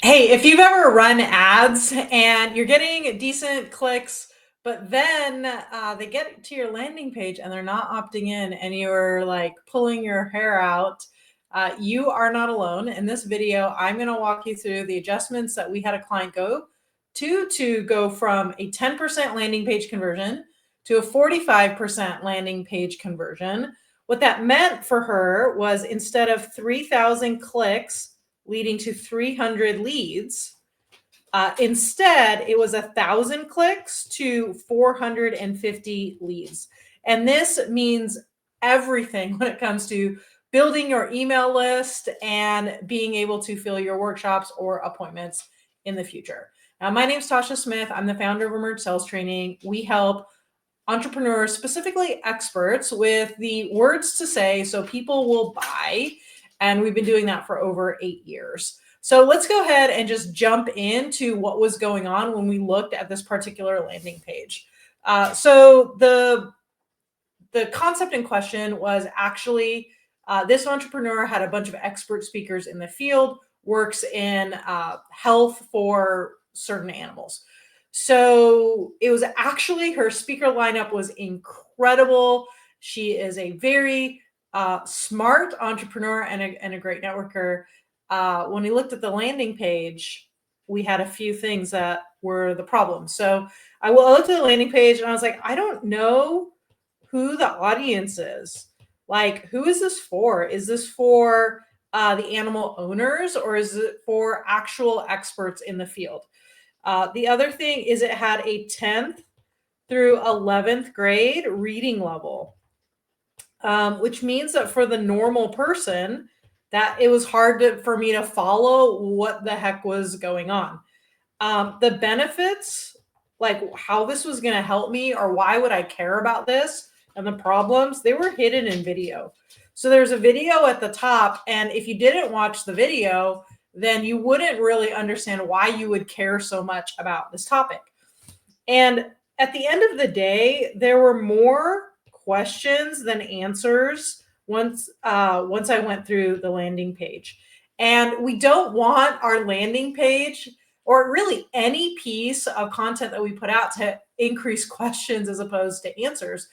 Hey, if you've ever run ads and you're getting decent clicks, but then they get to your landing page and they're not opting in, and you're like pulling your hair out, you are not alone. In this video, I'm going to walk you through the adjustments that we had a client go to go from a 10% landing page conversion to a 45% landing page conversion. What that meant for her was instead of 3,000 clicks, leading to 300 leads. Instead, it was 1,000 clicks to 450 leads. And this means everything when it comes to building your email list and being able to fill your workshops or appointments in the future. Now, my name is Tasha Smith. I'm the founder of Emerge Sales Training. We help entrepreneurs, specifically experts, with the words to say so people will buy. And we've been doing that for over 8 years. So let's go ahead and just jump into what was going on when we looked at this particular landing page. So the concept in question was actually this entrepreneur had a bunch of expert speakers in the field, works in health for certain animals. So it was actually, her speaker lineup was incredible. She is a very smart entrepreneur and a great networker. When we looked at the landing page, we had a few things that were the problem. So I looked at the landing page and I was like, I don't know who the audience is. Like, who is this for? Is this for the animal owners, or is it for actual experts in the field? The other thing is it had a 10th through 11th grade reading level, which means that for the normal person, that it was hard for me to follow what the heck was going on. The benefits, like how this was going to help me or why would I care about this, and the problems, they were hidden in video. So there's a video at the top, and if you didn't watch the video, then you wouldn't really understand why you would care so much about this topic. And at the end of the day, there were more questions than answers once I went through the landing page. And we don't want our landing page, or really any piece of content that we put out, to increase questions as opposed to answers.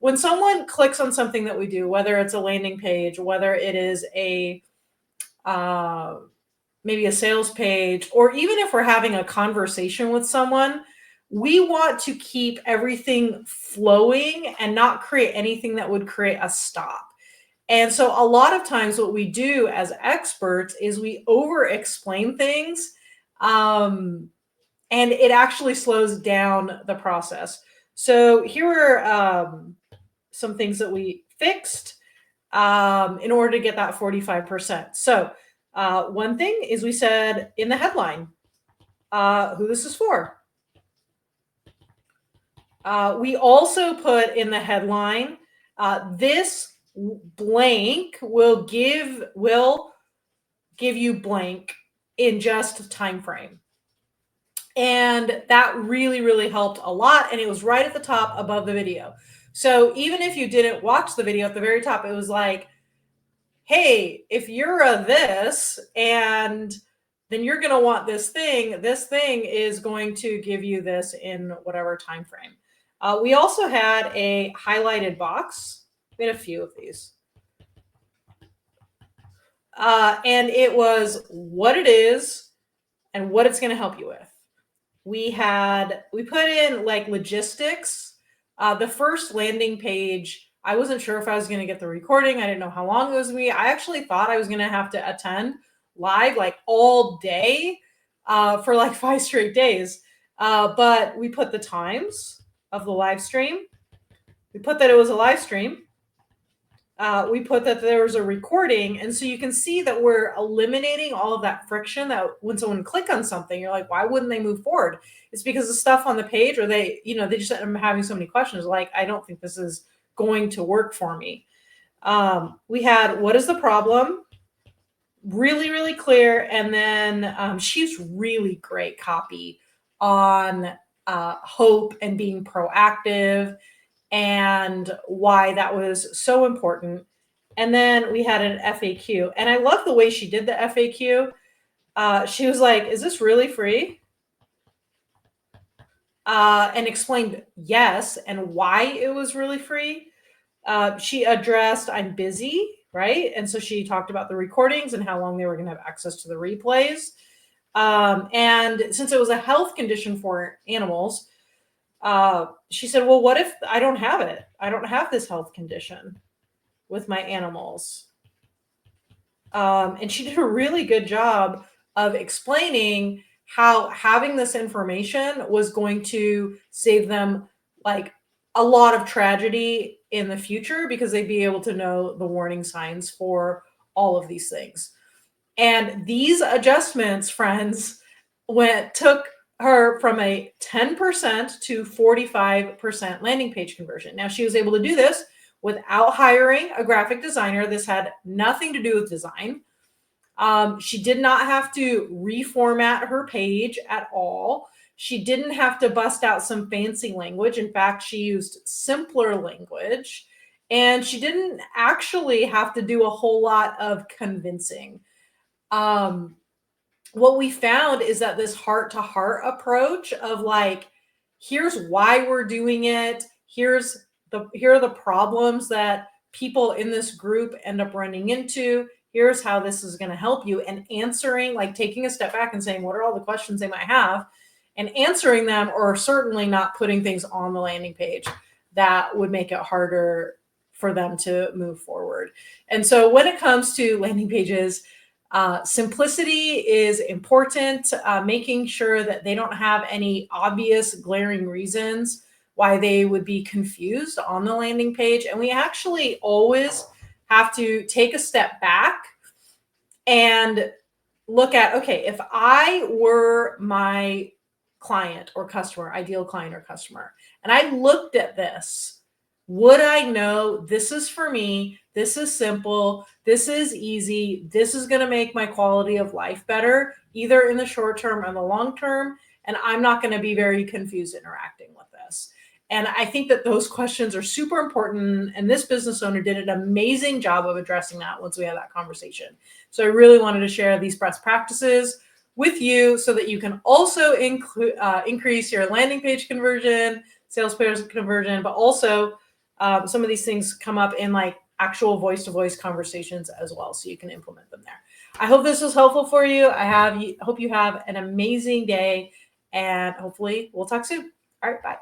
When someone clicks on something that we do, whether it's a landing page, whether it is a maybe a sales page, or even if we're having a conversation with someone, we want to keep everything flowing and not create anything that would create a stop. And so a lot of times what we do as experts is we over explain things, and it actually slows down the process. So here are some things that we fixed in order to get that 45%. So one thing is, we said in the headline who this is for. We also put in the headline, this blank will give you blank in just time frame. And that really, really helped a lot. And it was right at the top above the video. So even if you didn't watch the video, at the very top, it was like, hey, if you're a this, and then you're going to want this thing is going to give you this in whatever time frame. We also had a highlighted box. We had a few of these. And it was what it is and what it's going to help you with. We put in like logistics. The first landing page, I wasn't sure if I was going to get the recording. I didn't know how long it was going to be. I actually thought I was going to have to attend live like all day for like 5 straight days. But we put the times of the live stream. We put that it was a live stream. We put that there was a recording. And so you can see that we're eliminating all of that friction, that when someone click on something, you're like, why wouldn't they move forward? It's because the stuff on the page, or they just end up having so many questions, like, I don't think this is going to work for me. We had, what is the problem? Really, really clear. And then she's really great copy on hope and being proactive, and why that was so important. And then we had an FAQ. And I love the way she did the FAQ. She was like, "Is this really free?" And explained yes and why it was really free. She addressed, "I'm busy," right? And so she talked about the recordings and how long they were going to have access to the replays. And since it was a health condition for animals, she said, "Well, what if I don't have it? I don't have this health condition with my animals." And she did a really good job of explaining how having this information was going to save them like a lot of tragedy in the future because they'd be able to know the warning signs for all of these things. And these adjustments, friends, took her from a 10% to 45% landing page conversion. Now she was able to do this without hiring a graphic designer. This had nothing to do with design. She did not have to reformat her page at all. She didn't have to bust out some fancy language. In fact, she used simpler language. And she didn't actually have to do a whole lot of convincing. Um, what we found is that this heart to heart approach of like, here's why we're doing it, here are the problems that people in this group end up running into, here's how this is going to help you, and answering, like taking a step back and saying what are all the questions they might have and answering them, or certainly not putting things on the landing page that would make it harder for them to move forward. And so when it comes to landing pages, simplicity is important, making sure that they don't have any obvious glaring reasons why they would be confused on the landing page. And we actually always have to take a step back and look at, okay, if I were my client or customer, ideal client or customer, and I looked at this, would I know this is for me? This is simple. This is easy. This is going to make my quality of life better, either in the short term or the long term. And I'm not going to be very confused interacting with this. And I think that those questions are super important. And this business owner did an amazing job of addressing that once we had that conversation. So I really wanted to share these best practices with you so that you can also increase your landing page conversion, sales page conversion, but also some of these things come up in like actual voice-to-voice conversations as well, so you can implement them there. I hope this was helpful for you. Hope you have an amazing day, and hopefully we'll talk soon. All right, bye.